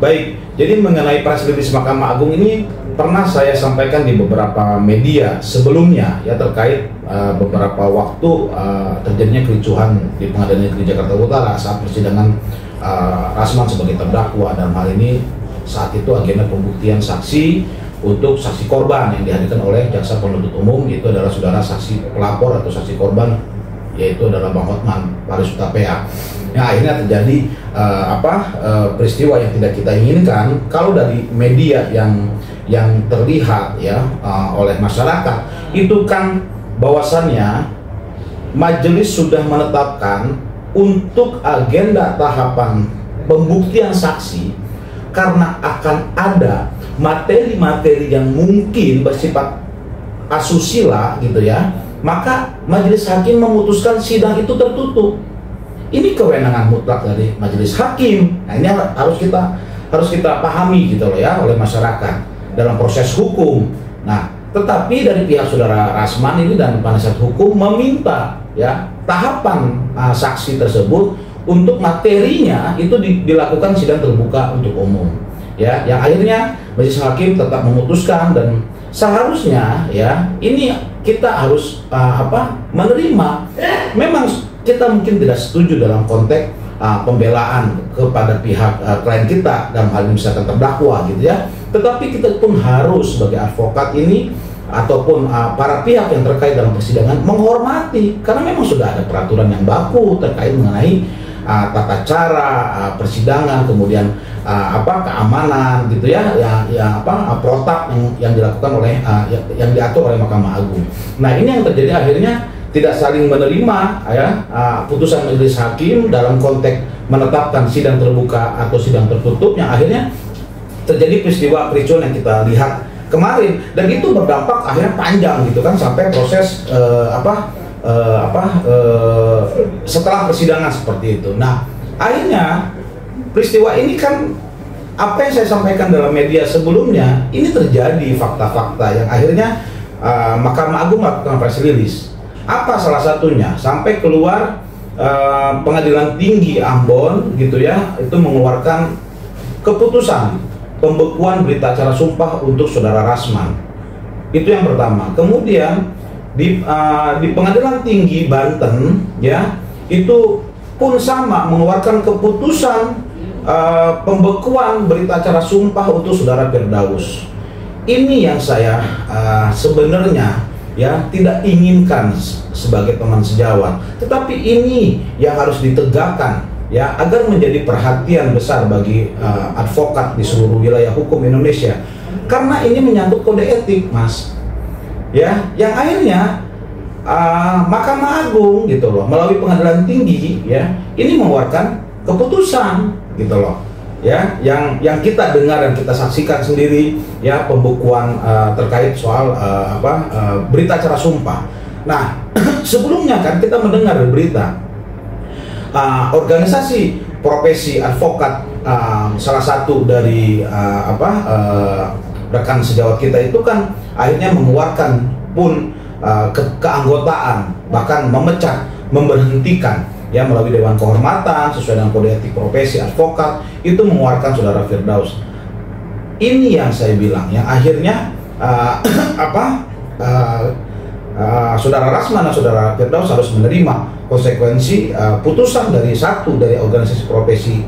Baik, jadi mengenai press release Mahkamah Agung ini pernah saya sampaikan di beberapa media sebelumnya ya, terkait beberapa waktu terjadinya kericuhan di Pengadilan Negeri Jakarta Utara saat persidangan Rasman sebagai terdakwa. Dalam hal ini saat itu agenda pembuktian saksi untuk saksi korban yang dihadirkan oleh jaksa penuntut umum, itu adalah saudara saksi pelapor atau saksi korban, yaitu adalah Bang Hotman Paris Hutapea. Yang akhirnya terjadi peristiwa yang tidak kita inginkan. Kalau dari media yang terlihat ya oleh masyarakat itu kan bahwasannya majelis sudah menetapkan untuk agenda tahapan pembuktian saksi karena akan ada materi-materi yang mungkin bersifat asusila gitu ya, maka majelis hakim memutuskan sidang itu tertutup. Ini kewenangan mutlak dari majelis hakim. Nah, ini harus kita pahami gitu loh ya oleh masyarakat dalam proses hukum. Nah, tetapi dari pihak saudara Rasman ini dan penasihat hukum meminta ya tahapan saksi tersebut untuk materinya itu dilakukan sidang terbuka untuk umum. Ya, yang akhirnya majelis hakim tetap memutuskan, dan seharusnya ya ini kita harus menerima. Memang kita mungkin tidak setuju dalam konteks pembelaan kepada pihak klien kita, dalam hal ini misalkan terdakwa gitu ya. Tetapi kita pun harus sebagai advokat ini ataupun para pihak yang terkait dalam persidangan menghormati, karena memang sudah ada peraturan yang baku terkait mengenai tata cara persidangan, kemudian keamanan gitu ya, protap yang dilakukan oleh yang diatur oleh Mahkamah Agung. Nah, ini yang terjadi akhirnya tidak saling menerima ya putusan majelis hakim dalam konteks menetapkan sidang terbuka atau sidang tertutup, yang akhirnya terjadi peristiwa kericuan yang kita lihat kemarin, dan itu berdampak akhirnya panjang gitu kan sampai proses setelah persidangan seperti itu. Nah, akhirnya peristiwa ini kan apa yang saya sampaikan dalam media sebelumnya ini terjadi fakta-fakta yang akhirnya Mahkamah Agung melakukan press release. Apa salah satunya? Sampai keluar Pengadilan Tinggi Ambon gitu ya, itu mengeluarkan keputusan pembekuan berita acara sumpah untuk saudara Rasman. Itu yang pertama. Kemudian di Pengadilan Tinggi Banten ya, itu pun sama mengeluarkan keputusan pembekuan berita acara sumpah untuk saudara Firdaus. Ini yang saya sebenarnya ya tidak inginkan sebagai teman sejawat, tetapi ini yang harus ditegakkan ya agar menjadi perhatian besar bagi advokat di seluruh wilayah hukum Indonesia, karena ini menyangkut kode etik, Mas. Ya, yang akhirnya Mahkamah Agung gitu loh melalui Pengadilan Tinggi ya ini mengeluarkan keputusan gitu loh ya, yang kita dengar dan kita saksikan sendiri ya, pembekuan terkait soal berita acara sumpah. Nah, sebelumnya kan kita mendengar berita organisasi profesi advokat, salah satu dari rekan sejawat kita itu kan akhirnya mengeluarkan pun keanggotaan, bahkan memecat, memberhentikan ya melalui Dewan Kehormatan sesuai dengan kode etik profesi advokat, itu mengeluarkan saudara Firdaus. Ini yang saya bilang yang akhirnya saudara Rasman dan saudara Firdaus harus menerima konsekuensi putusan dari satu dari organisasi profesi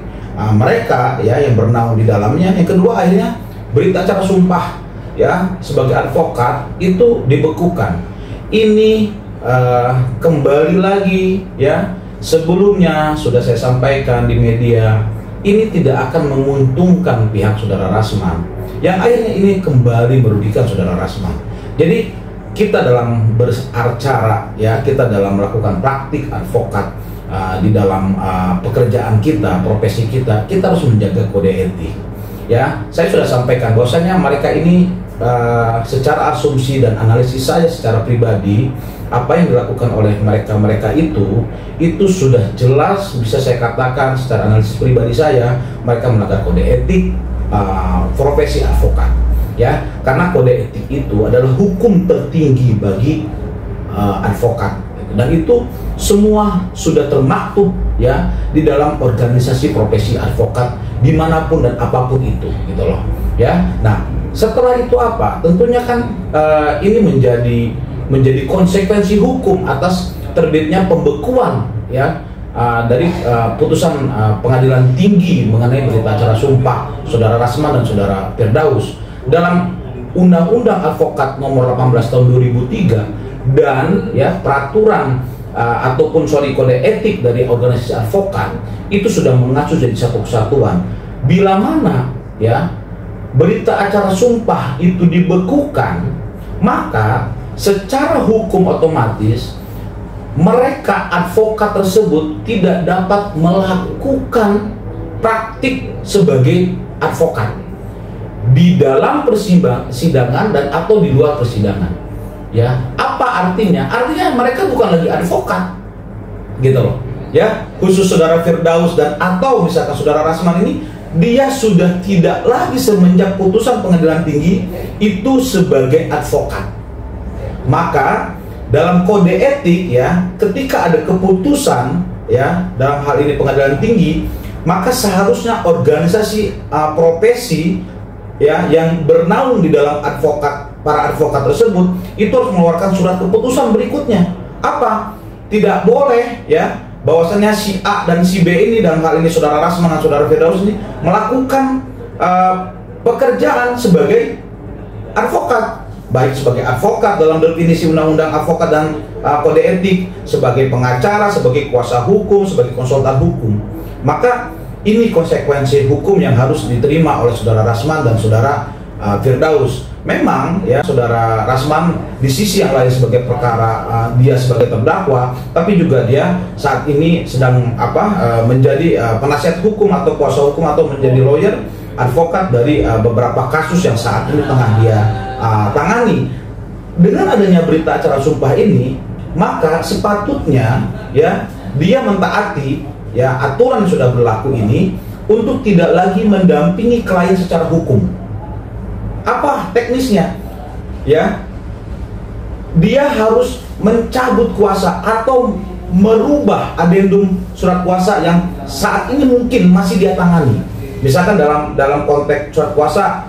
mereka ya yang bernaung di dalamnya. Yang kedua, akhirnya berita acara sumpah ya sebagai advokat itu dibekukan. Ini kembali lagi ya, sebelumnya sudah saya sampaikan di media, ini tidak akan menguntungkan pihak saudara Rasman, yang akhirnya ini kembali merugikan saudara Rasman. Jadi kita dalam beracara ya, kita dalam melakukan praktik advokat di dalam pekerjaan kita, profesi kita harus menjaga kode etik. Ya, saya sudah sampaikan bahwasanya mereka ini secara asumsi dan analisis saya secara pribadi, apa yang dilakukan oleh mereka itu sudah jelas bisa saya katakan secara analisis pribadi saya, mereka melanggar kode etik profesi advokat ya, karena kode etik itu adalah hukum tertinggi bagi advokat, dan itu semua sudah termaktub ya di dalam organisasi profesi advokat dimanapun dan apapun itu, gitu loh. Ya, nah setelah itu apa? Tentunya kan ini menjadi konsekuensi hukum atas terbitnya pembekuan, ya, dari putusan pengadilan tinggi mengenai berita acara sumpah Saudara Rasman dan Saudara Firdaus dalam Undang-Undang Advokat Nomor 18 Tahun 2003 dan ya peraturan ataupun kode etik dari organisasi advokat itu sudah mengacu jadi satu kesatuan. Bila mana ya berita acara sumpah itu dibekukan, maka secara hukum otomatis mereka advokat tersebut tidak dapat melakukan praktik sebagai advokat di dalam persidangan dan atau di luar persidangan. Ya, apa artinya? Artinya mereka bukan lagi advokat, gitu loh. Ya, khusus Saudara Firdaus dan atau misalkan Saudara Rasman ini, dia sudah tidak lagi semenjak putusan pengadilan tinggi itu sebagai advokat. Maka dalam kode etik ya, ketika ada keputusan ya dalam hal ini pengadilan tinggi, maka seharusnya organisasi profesi ya yang bernaung di dalam para advokat tersebut itu harus mengeluarkan surat keputusan berikutnya. Apa? Tidak boleh ya bahwasanya si A dan si B ini, dalam hal ini Saudara Rasman dan Saudara Firdaus ini melakukan pekerjaan sebagai advokat, baik sebagai advokat dalam definisi undang-undang advokat dan kode etik, sebagai pengacara, sebagai kuasa hukum, sebagai konsultan hukum. Maka ini konsekuensi hukum yang harus diterima oleh Saudara Rasman dan Saudara Firdaus. Memang ya Saudara Rasman di sisi yang lain sebagai perkara dia sebagai terdakwa, tapi juga dia saat ini sedang menjadi penasihat hukum atau kuasa hukum atau menjadi lawyer advokat dari beberapa kasus yang saat ini tengah dia tangani. Dengan adanya berita acara sumpah ini, maka sepatutnya ya dia mentaati ya aturan yang sudah berlaku ini untuk tidak lagi mendampingi klien secara hukum. Apa teknisnya? Ya, dia harus mencabut kuasa atau merubah adendum surat kuasa yang saat ini mungkin masih dia tangani. Misalkan dalam konteks surat kuasa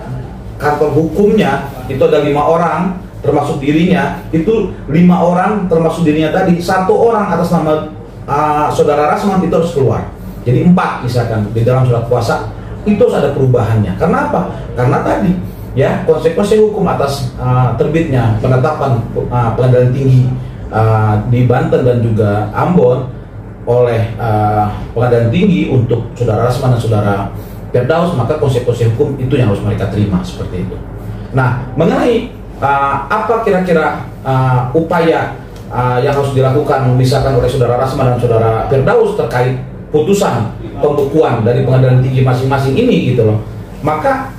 kantor hukumnya itu ada 5 orang termasuk dirinya, itu 5 orang termasuk dirinya tadi, 1 orang atas nama Saudara Rasman itu harus keluar. Jadi 4 misalkan di dalam surat kuasa itu harus ada perubahannya. Karena apa? Karena tadi ya konsekuensi hukum atas terbitnya penetapan pengadilan tinggi di Banten dan juga Ambon oleh pengadilan tinggi untuk Saudara Rasman dan Saudara Firdaus, maka konsekuensi hukum itu yang harus mereka terima seperti itu. Nah, mengenai apa kira-kira upaya yang harus dilakukan misalkan oleh Saudara Rasman dan Saudara Firdaus terkait putusan pembekuan dari pengadilan tinggi masing-masing ini gitu loh, maka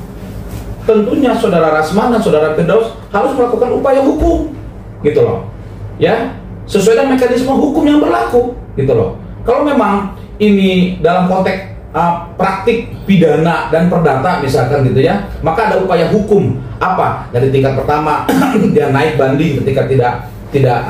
tentunya Saudara Rasman dan Saudara Firdaus harus melakukan upaya hukum gitu loh ya, sesuai dengan mekanisme hukum yang berlaku gitu loh. Kalau memang ini dalam konteks praktik pidana dan perdata misalkan gitu ya, maka ada upaya hukum apa dari tingkat pertama dia naik banding ketika tidak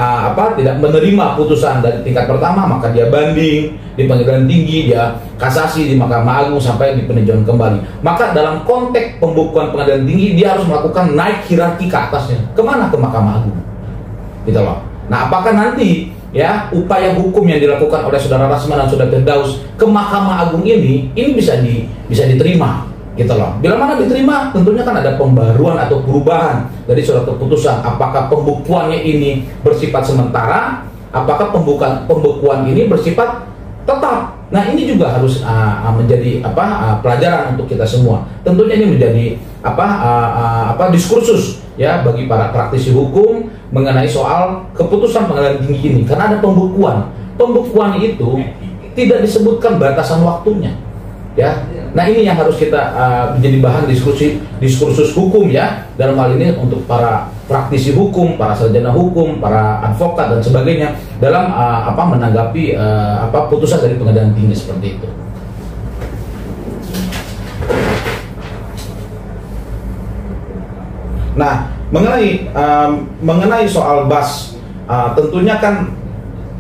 menerima putusan dari tingkat pertama, maka dia banding di pengadilan tinggi, dia kasasi di Mahkamah Agung sampai di peninjauan kembali. Maka dalam konteks pembekuan pengadilan tinggi dia harus melakukan naik hierarki ke atasnya. Kemana? Ke Mahkamah Agung gitu loh. Nah, apakah nanti ya upaya hukum yang dilakukan oleh Saudara Rasman dan Saudara Firdaus ke Mahkamah Agung ini bisa diterima gitu loh. Bila mana diterima, tentunya kan ada pembaruan atau perubahan dari surat keputusan. Apakah pembekuannya ini bersifat sementara, apakah pembekuan ini bersifat tetap. Nah, ini juga harus menjadi pelajaran untuk kita semua. Tentunya ini menjadi diskursus ya bagi para praktisi hukum mengenai soal keputusan pengadilan tinggi ini, karena ada pembekuan. Pembekuan itu tidak disebutkan batasan waktunya. Ya, nah ini yang harus kita menjadi bahan diskursus hukum ya dalam hal ini untuk para praktisi hukum, para sarjana hukum, para advokat dan sebagainya dalam menanggapi putusan dari pengadilan tinggi seperti itu. Nah, mengenai soal BAS, tentunya kan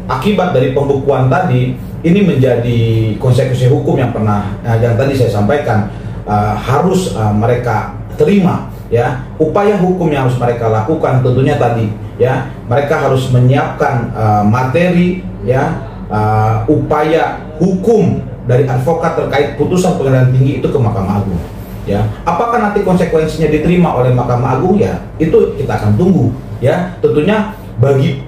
akibat dari pembekuan tadi ini menjadi konsekuensi hukum yang yang tadi saya sampaikan, harus mereka terima, ya. Upaya hukum yang harus mereka lakukan tentunya tadi, ya, mereka harus menyiapkan materi, ya, upaya hukum dari advokat terkait putusan pengadilan tinggi itu ke Mahkamah Agung, ya. Apakah nanti konsekuensinya diterima oleh Mahkamah Agung, ya, itu kita akan tunggu, ya. Tentunya bagi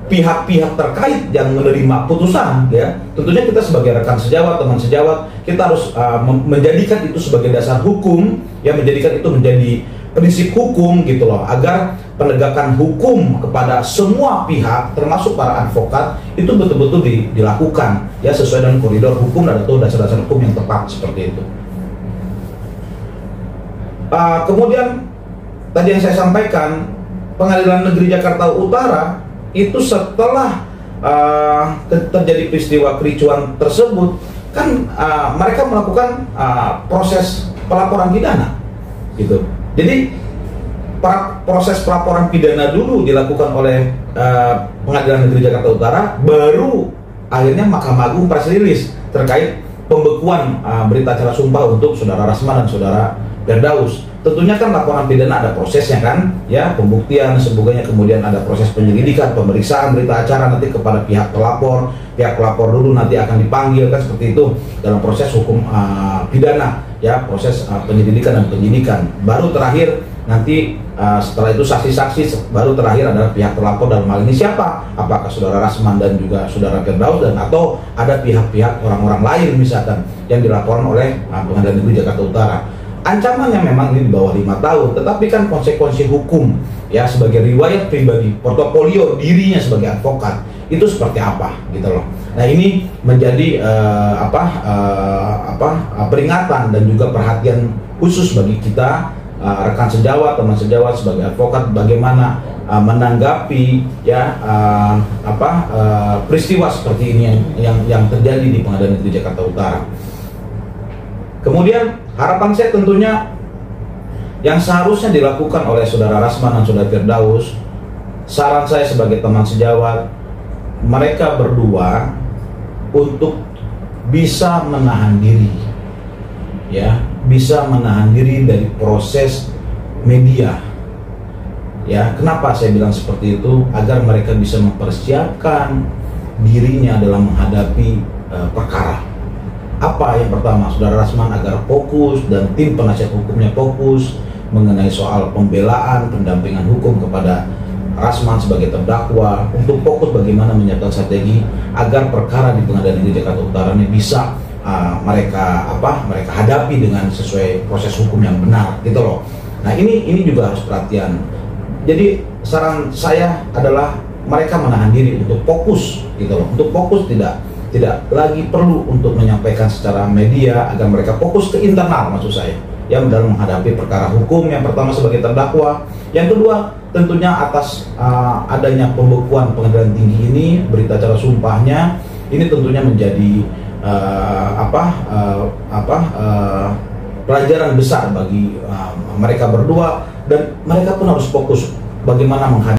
pihak-pihak terkait yang menerima putusan, ya, tentunya kita sebagai rekan sejawat, teman sejawat, kita harus menjadikan itu sebagai dasar hukum, ya, menjadikan itu menjadi prinsip hukum gitu loh, agar penegakan hukum kepada semua pihak termasuk para advokat itu betul-betul dilakukan, ya, sesuai dengan koridor hukum dan atau dasar-dasar hukum yang tepat seperti itu. Kemudian tadi yang saya sampaikan, Pengadilan Negeri Jakarta Utara itu setelah terjadi peristiwa kericuan tersebut kan mereka melakukan proses pelaporan pidana gitu. Jadi proses pelaporan pidana dulu dilakukan oleh Pengadilan Negeri Jakarta Utara, baru akhirnya Mahkamah Agung press release terkait pembekuan berita acara sumpah untuk Saudara Rasman dan Saudara Firdaus. Tentunya kan laporan pidana ada prosesnya kan, ya, pembuktian sebagainya, kemudian ada proses penyelidikan, pemeriksaan berita acara nanti kepada pihak pelapor dulu nanti akan dipanggil kan, seperti itu dalam proses hukum pidana, ya, proses penyelidikan dan penyidikan. Baru terakhir nanti setelah itu saksi-saksi, baru terakhir adalah pihak terlapor dalam hal ini siapa? Apakah Saudara Rasman dan juga Saudara Firdaus, dan atau ada pihak-pihak orang-orang lain misalkan yang dilaporkan oleh Pengadilan Negeri Jakarta Utara. Ancamannya memang ini di bawah 5 tahun, tetapi kan konsekuensi hukum, ya, sebagai riwayat pribadi, portofolio dirinya sebagai advokat itu seperti apa gitu loh. Nah, ini menjadi peringatan dan juga perhatian khusus bagi kita rekan sejawat, teman sejawat sebagai advokat, bagaimana menanggapi, ya, peristiwa seperti ini yang terjadi di Pengadilan Negeri Jakarta Utara. Kemudian harapan saya tentunya yang seharusnya dilakukan oleh Saudara Rasman dan Saudara Firdaus, saran saya sebagai teman sejawat, mereka berdua untuk bisa menahan diri, ya, bisa menahan diri dari proses media, ya. Kenapa saya bilang seperti itu? Agar mereka bisa mempersiapkan dirinya dalam menghadapi perkara. Apa yang pertama, Saudara Rasman agar fokus dan tim penasihat hukumnya fokus mengenai soal pembelaan, pendampingan hukum kepada Rasman sebagai terdakwa, untuk fokus bagaimana menyiapkan strategi agar perkara di Pengadilan Negeri Jakarta Utara ini bisa mereka hadapi dengan sesuai proses hukum yang benar gitu loh. Nah, ini juga harus perhatian. Jadi saran saya adalah mereka menahan diri untuk fokus gitu loh, untuk fokus tidak lagi perlu untuk menyampaikan secara media, agar mereka fokus ke internal, maksud saya, yang dalam menghadapi perkara hukum. Yang pertama sebagai terdakwa, yang kedua tentunya atas adanya pembekuan pengadilan tinggi ini, berita acara sumpahnya ini tentunya menjadi pelajaran besar bagi mereka berdua, dan mereka pun harus fokus bagaimana menghadapi